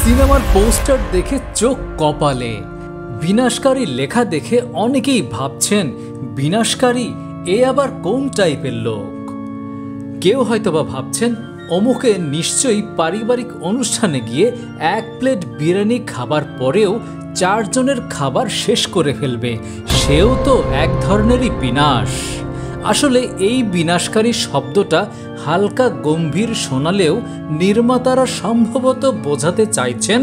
সিনেমার পোস্টার দেখে চোখ কপালে। বিনাশকারী লেখা দেখে অনেকেই ভাবছেন বিনাশকারী এ আবার কোন টাইপের লোক। কেউ হয়তোবা ভাবছেন অমুকে নিশ্চয়ই পারিবারিক অনুষ্ঠানে গিয়ে এক প্লেট বিরিয়ানি খাবার পরেও 4 জনের খাবার শেষ করে ফেলবে, সেও তো এক ধরনেরই বিনাশ। আসলে এই বিনাশকারী শব্দটা হালকা গম্ভীর শোনালেও নির্মাতারা সম্ভবত বোঝাতে চাইছেন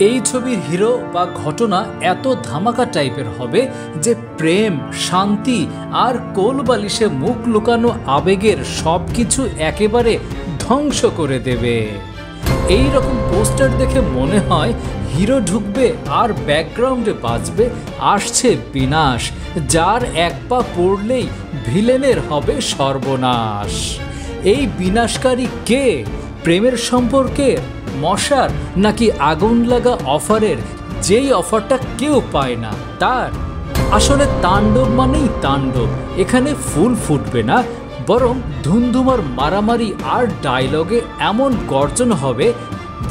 এই ছবির হিরো বা ঘটনা এত ধামাকা টাইপের হবে যে প্রেম, শান্তি আর কোলবালিশে মুখ লুকানো আবেগের সবকিছু একেবারে ধ্বংস করে দেবে। এই রকম পোস্টার দেখে মনে হয় হিরো ঢুকবে আর ব্যাকগ্রাউন্ডে বাজবে আসছে বিনাশ, যার এক পা পড়লেই ভিলেনের হবে সর্বনাশ। এই বিনাশকারী কে? প্রেমের সম্পর্কের, মশার, নাকি আগুন লাগা অফারের, যেই অফারটা কেউ পায় না তার? আসলে তাণ্ডব মানেই তাণ্ডব। এখানে ফুল ফুটবে না, বরং ধুমধুমার মারামারি আর ডায়লগে এমন গর্জন হবে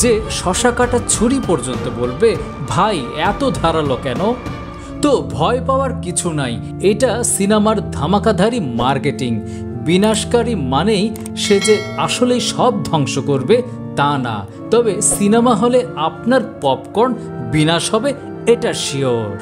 যে শশা কাটা ছুরি পর্যন্ত বলবে, ভাই এত ধারালো কেন? তো ভয় পাওয়ার কিছু নাই, এটা সিনেমার ধামাকাধারী মার্কেটিং। বিনাশকারী মানেই সে যে আসলেই সব ধ্বংস করবে তা না, তবে সিনেমা হলে আপনার পপকর্ন বিনাশ হবে, এটা শিওর।